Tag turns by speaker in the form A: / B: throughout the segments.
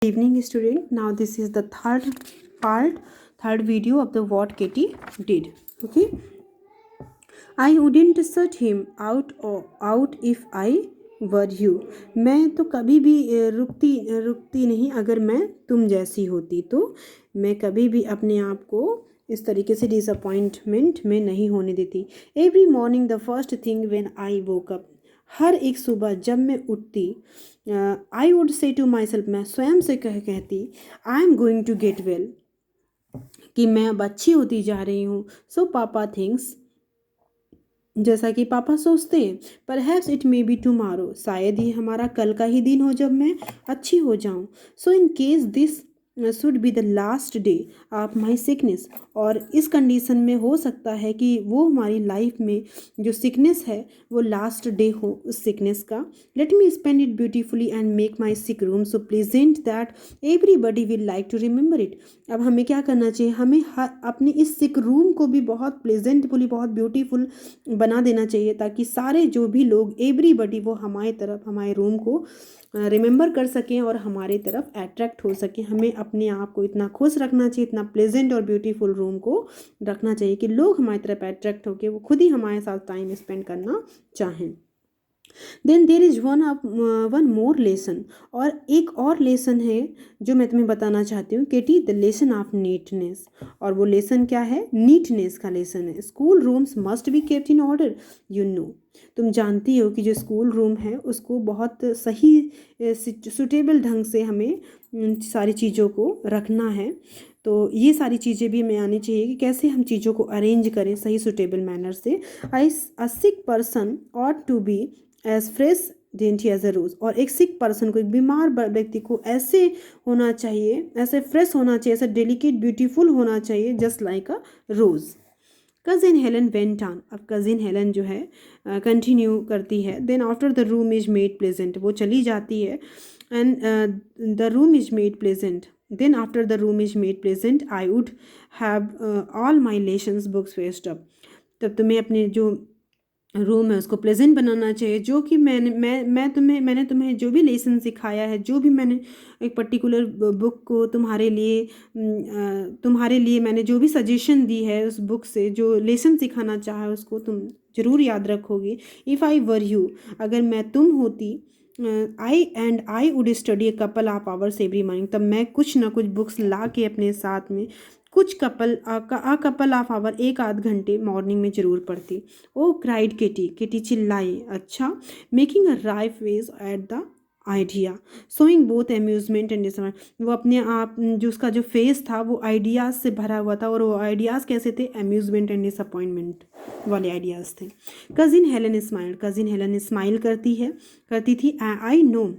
A: Evening student, now this is the third video of the what Katie did. Okay, I wouldn't search him out if I were you. मैं तो कभी भी रुकती नहीं अगर मैं तुम जैसी होती तो मैं कभी भी अपने आप को इस तरीके से डिसअपॉइंटमेंट में नहीं होने देती. Every morning the first thing when I woke up, हर एक सुबह जब मैं उठती, I would say to myself, मैं स्वयं से कहती, I am going to get well, कि मैं अब अच्छी होती जा रही हूँ. सो पापा थिंक्स, जैसा कि पापा सोचते हैं, perhaps it may be tomorrow, शायद ही हमारा कल का ही दिन हो जब मैं अच्छी हो जाऊँ. So in case this should be the last day of my sickness, और इस कंडीशन में हो सकता है कि वो हमारी लाइफ में जो सिकनेस है वो लास्ट डे हो उस सिकनेस का. Let me spend it beautifully and make my sick room so pleasant that everybody will like to remember it. अब हमें क्या करना चाहिए, हमें अपने इस सिक रूम को भी बहुत प्लेजेंटफुली, बहुत ब्यूटीफुल बना देना चाहिए, ताकि सारे जो भी लोग, एवरीबडी, वो हमारी तरफ, हमारे रूम को रिमेंबर कर सकें और हमारे तरफ अट्रैक्ट हो सकें. हमें अपने आप को इतना खुश रखना चाहिए, इतना प्लेजेंट और ब्यूटीफुल रूम को रखना चाहिए कि लोग हमारी तरफ अट्रैक्ट होकर वो खुद ही हमारे साथ टाइम स्पेंड करना चाहें. Then there is one more lesson, और एक और लेसन है जो मैं तुम्हें बताना चाहती हूँ केटी, द लेसन ऑफ नीटनेस. और वो लेसन क्या है? नीटनेस का लेसन है. School rooms must be kept in order, you know. तुम जानती हो कि जो स्कूल रूम है उसको बहुत सही सुटेबल ढंग से हमें सारी चीज़ों को रखना है. तो ये सारी चीज़ें भी हमें आनी चाहिए कि कैसे हम चीज़ों को अरेंज करें सही सुटेबल मैनर से. A sick person ought to be as fresh dainty as a rose, और एक सिक पर्सन को, एक बीमार व्यक्ति को ऐसे होना चाहिए, ऐसे फ्रेश होना चाहिए, ऐसे डेलिकेट ब्यूटीफुल होना चाहिए, just like a rose. Cousin Helen went on, अब कज़िन हेलन जो है कंटिन्यू करती है. Then after the room is made pleasant, वो चली जाती है. And the room is made pleasant, then after the room is made pleasant I would have all my lessons books waste up. तब तुम्हें अपने जो रूम है उसको प्लेजेंट बनाना चाहिए, जो कि मैंने तुम्हें जो भी लेसन सिखाया है, जो भी मैंने एक पर्टिकुलर बुक को तुम्हारे लिए मैंने जो भी सजेशन दी है, उस बुक से जो लेसन सिखाना चाहा है उसको तुम ज़रूर याद रखोगी. इफ़ आई वर यू, अगर मैं तुम होती, I would study a couple of hours every morning, तब मैं कुछ ना कुछ बुक्स ला के अपने साथ में कुछ कपल ऑफ आवर, एक आध घंटे मॉर्निंग में ज़रूर पढ़ती. ओ क्राइड केटी, केटी चिल्लाई. अच्छा. Making a wry face at the idea, showing both amusement and disappoint. वो अपने आप, जो उसका जो फेस था वो आइडियाज़ से भरा हुआ था, और वो आइडियाज़ कैसे थे? अम्यूजमेंट एंड डिसअपॉइंटमेंट वाले आइडियाज़ थे. Cousin Helen smile, cousin Helen smile करती थी. आई नो,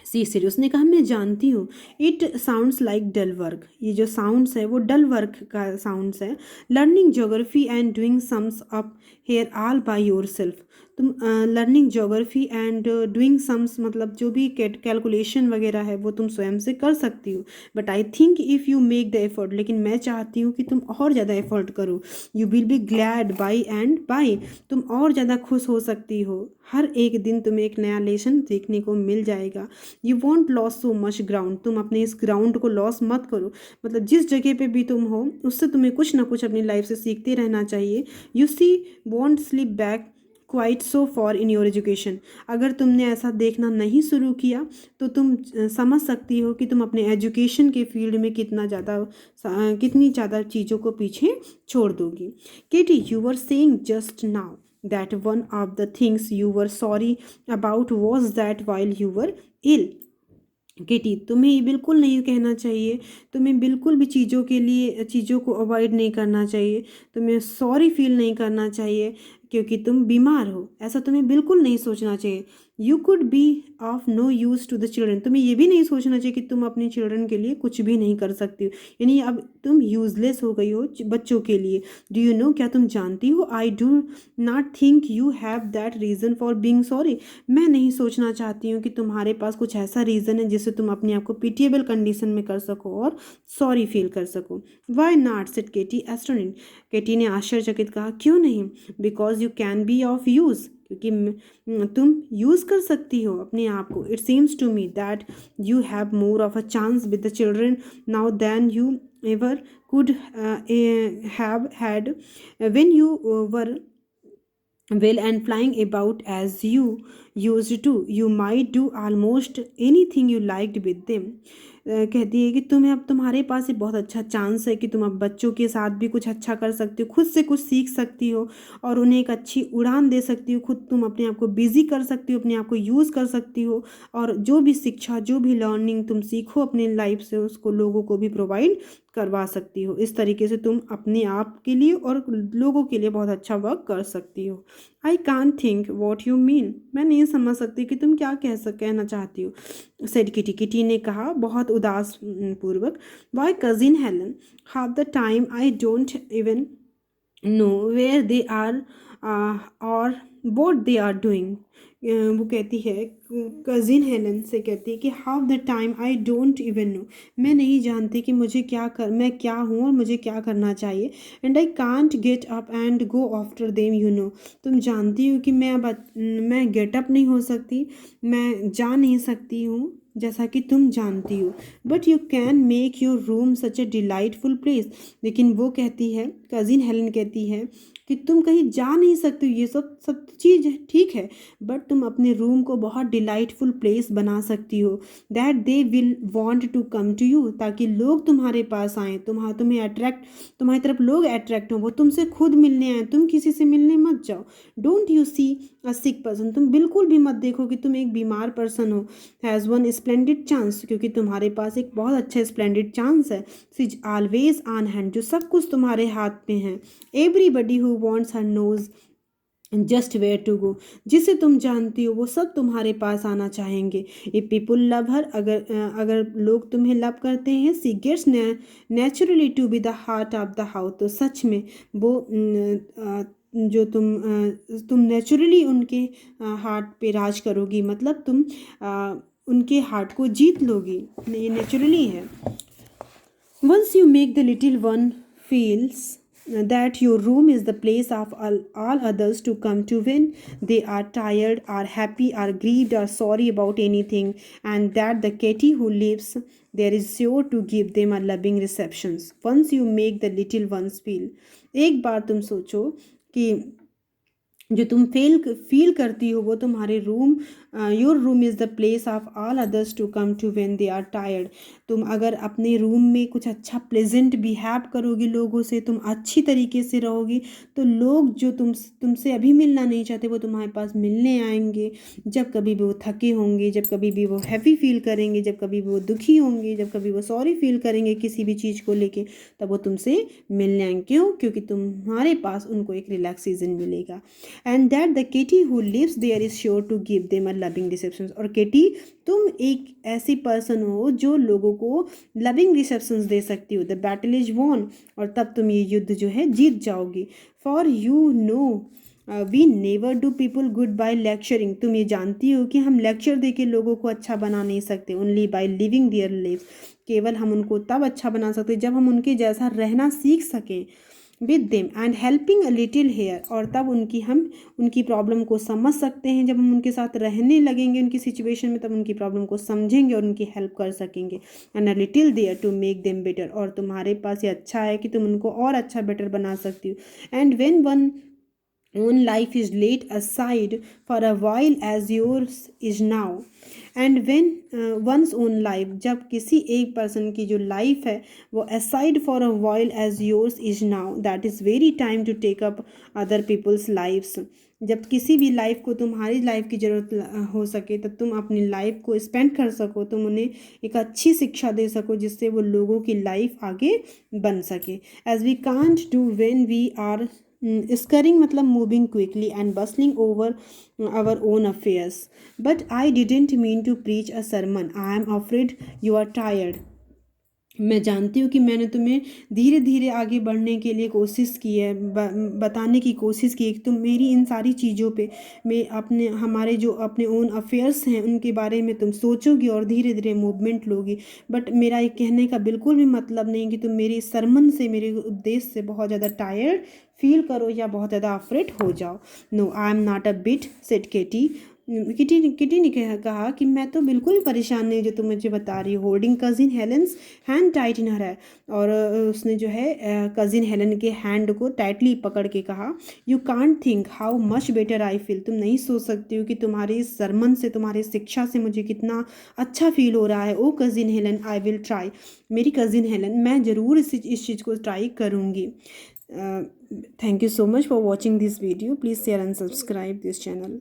A: सी सीरियस, उसने कहा मैं जानती हूँ. It sounds like dull work, ये जो साउंड्स है वो डल वर्क का साउंड्स है. Learning geography and doing sums up here all by yourself. तुम learning geography and doing sums, मतलब जो भी कैलकुलेशन वगैरह है वो तुम स्वयं से कर सकती हो. But I think if you make the effort, लेकिन मैं चाहती हूँ कि तुम और ज़्यादा एफर्ट करो. You will be glad by and by, तुम और ज़्यादा खुश हो सकती हो. हर एक दिन तुम्हें एक नया लेसन सीखने को मिल जाएगा. You want loss so much ground, तुम अपने इस ग्राउंड को लॉस मत करो. मतलब जिस जगह पे भी तुम हो उससे तुम्हें कुछ ना कुछ अपनी लाइफ से सीखते रहना चाहिए. You see won't slip back quite so far in your education, अगर तुमने ऐसा देखना नहीं शुरू किया तो तुम समझ सकती हो कि तुम अपने एजुकेशन के फील्ड में कितनी ज़्यादा चीज़ों को पीछे छोड़ दोगी. Katie, you were saying just now that one of the things you were sorry about was that while you were ill. केटी, तुम्हें ये बिल्कुल नहीं कहना चाहिए, तुम्हें बिल्कुल भी चीज़ों को अवॉइड नहीं करना चाहिए, तुम्हें सॉरी फील नहीं करना चाहिए क्योंकि तुम बीमार हो, ऐसा तुम्हें बिल्कुल नहीं सोचना चाहिए. You could be of no use to the children, तुम्हें ये भी नहीं सोचना चाहिए कि तुम अपने चिल्ड्रन के लिए कुछ भी नहीं कर सकती हो, यानी अब तुम यूजलेस हो गई हो बच्चों के लिए. डू यू नो, क्या तुम जानती हो? I do not think you have that reason for being sorry, मैं नहीं सोचना चाहती हूँ कि तुम्हारे पास कुछ ऐसा रीज़न है जिससे तुम अपने आप को पिटिएबल कंडीशन में कर सको और सॉरी फील कर सको. Why not, said Katy astonished, Katy ने आश्चर्यचकित कहा. क्यों नहीं? Because you can be of use, क्योंकि तुम यूज़ कर सकती हो अपने आप को. It seems to me that you have more of a chance with the children now than you ever could have had when you were well and flying about as you used to. You might do almost anything you liked with them. कहती है कि तुम्हें अब तुम्हारे पास एक बहुत अच्छा chance है कि तुम अब बच्चों के साथ भी कुछ अच्छा कर सकती हो, खुद से कुछ सीख सकती हो और उन्हें एक अच्छी उड़ान दे सकती हो. खुद तुम अपने आप को बिजी कर सकती हो, अपने आप को यूज़ कर सकती हो और जो भी शिक्षा, जो भी लर्निंग तुम सीखो अपनी लाइफ से उसको लोगों को भी प्रोवाइड करवा सकती हो. इस तरीके से तुम अपने आप के लिए और लोगों के लिए बहुत अच्छा वर्क कर सकती हो. आई कान थिंक वॉट यू मीन. मैं नहीं समझ सकती कि तुम क्या कहना चाहती हो, सेड किटी. किटी ने कहा बहुत उदास पूर्वक. Why cousin Helen, half the time I don't even know where they are or what they are doing. वो कहती है, कज़िन हेलन से कहती है कि half the time I don't even know, मैं नहीं जानती कि मैं क्या हूँ और मुझे क्या करना चाहिए. And I can't get up and go after them you know. तुम जानती हो कि मैं गेट अप नहीं हो सकती, मैं जा नहीं सकती हूँ जैसा कि तुम जानती हो. But you can make your room such A delightful place. लेकिन वो कहती है, कज़िन हेलन कहती है कि तुम कहीं जा नहीं सकते हो, ये सब चीज़ ठीक है, बट तुम अपने रूम को बहुत डिलाइटफुल प्लेस बना सकती हो. That they will want to come to you, ताकि लोग तुम्हारे पास आएँ, तुम्हें अट्रैक्ट, तुम्हारी तरफ लोग अट्रैक्ट हों, वो तुमसे खुद मिलने आए, तुम किसी से मिलने मत जाओ. Don't you see a sick person, तुम बिल्कुल भी मत देखो कि तुम एक बीमार पर्सन हो. हैज़ वन स्प्लेंडेड चांस, क्योंकि तुम्हारे पास एक बहुत अच्छा स्प्लेंडेड चांस है. शीज ऑलवेज ऑन हैंड, जो सब कुछ तुम्हारे हाथ में है. Everybody who wants her knows just where to go, जिसे तुम जानती हो वो सब तुम्हारे पास आना चाहेंगे. इफ पीपुल लव हर, अगर लोग तुम्हें लव करते हैं, she gets naturally to be the heart of the house, तो सच में वो जो तुम नेचुरली उनके हार्ट पे राज करोगी, मतलब तुम उनके हार्ट को जीत लोगी. ये नेचुरली है. Once you make the little one feels that your room is the place of all others to come to when they are tired, are happy, are grieved, or sorry about anything, and that the kitty who lives there is sure to give them a loving receptions. Once you make the little ones feel, एक बार तुम सोचो कि जो तुम feel करती हो वो तुम्हारे room, your room is the place of all others to come to when they are tired. तुम अगर अपने रूम में कुछ अच्छा प्लेजेंट बिहेव करोगी लोगों से, तुम अच्छी तरीके से रहोगी, तो लोग जो तुमसे अभी मिलना नहीं चाहते वो तुम्हारे पास मिलने आएंगे. जब कभी भी वो थके होंगे, जब कभी भी वो हैप्पी फील करेंगे, जब कभी भी वो दुखी होंगे, जब कभी वो सॉरी फील करेंगे किसी भी चीज़ को लेके, तब वो तुमसे मिलने आएंगे. क्यों? क्योंकि तुम्हारे पास उनको एक रिलैक्सेशन मिलेगा. And that the Kitty who lives there is sure to give them a loving reception. और किटी, तुम एक ऐसी पर्सन हो जो लोगों को लविंग रिसेप्शन दे सकती हो. द बैटल इज वॉन, और तब तुम ये युद्ध जो है जीत जाओगी. For you know we never do people good by lecturing. तुम ये जानती हो कि हम लेक्चर दे के लोगों को अच्छा बना नहीं सकते. Only by living their life, केवल हम उनको तब अच्छा बना सकते जब हम उनके जैसा रहना सीख सकें. With them and helping a little here, और तब हम उनकी प्रॉब्लम को समझ सकते हैं. जब हम उनके साथ रहने लगेंगे उनकी सिचुएशन में, तब उनकी प्रॉब्लम को समझेंगे और उनकी हेल्प कर सकेंगे. And a little there to make them better, और तुम्हारे पास ये अच्छा है कि तुम उनको और अच्छा बेटर बना सकती हो. And when one own life is laid aside for a while as yours is now, and when one's own life, जब किसी एक पर्सन की जो लाइफ है वो aside for a while as yours is now, that is very time to take up other people's lives. जब किसी भी लाइफ को तुम्हारी लाइफ की ज़रूरत हो सके तब तुम अपनी लाइफ को स्पेंड कर सको, तुम उन्हें एक अच्छी शिक्षा दे सको जिससे वो लोगों की लाइफ आगे बन सके. As we can't do when we are scurrying, मतलब moving quickly and bustling over our own affairs. But I didn't mean to preach a sermon. I am afraid you are tired. मैं जानती हूँ कि मैंने तुम्हें धीरे धीरे आगे बढ़ने के लिए कोशिश की है, बताने की कोशिश की है कि तुम मेरी इन सारी चीज़ों पे, मैं अपने हमारे जो अपने ओन अफेयर्स हैं उनके बारे में तुम सोचोगी और धीरे धीरे मूवमेंट लोगी। बट मेरा ये कहने का बिल्कुल भी मतलब नहीं कि तुम मेरे सरमन से, मेरे उद्देश्य से बहुत ज़्यादा टायर्ड फील करो या बहुत ज़्यादा अफ्रेड हो जाओ। No, I am not a bit, said Katy. Kitty ने कहा कि मैं तो बिल्कुल परेशान नहीं जो तुम मुझे बता रही हो। Holding cousin Helen's hand tight in her है, और उसने जो है कजिन हेलन के हैंड को टाइटली पकड़ के कहा, you can't think how much better I feel. तुम नहीं सोच सकती हो कि तुम्हारे इस सरमन से, तुम्हारी शिक्षा से मुझे कितना अच्छा फील हो रहा है। Oh cousin Helen, I will try. मेरी कजिन हेलन, मैं ज़रूर इस चीज़ को ट्राई करूँगी। Thank you so much for watching this video. Please share and subscribe this channel.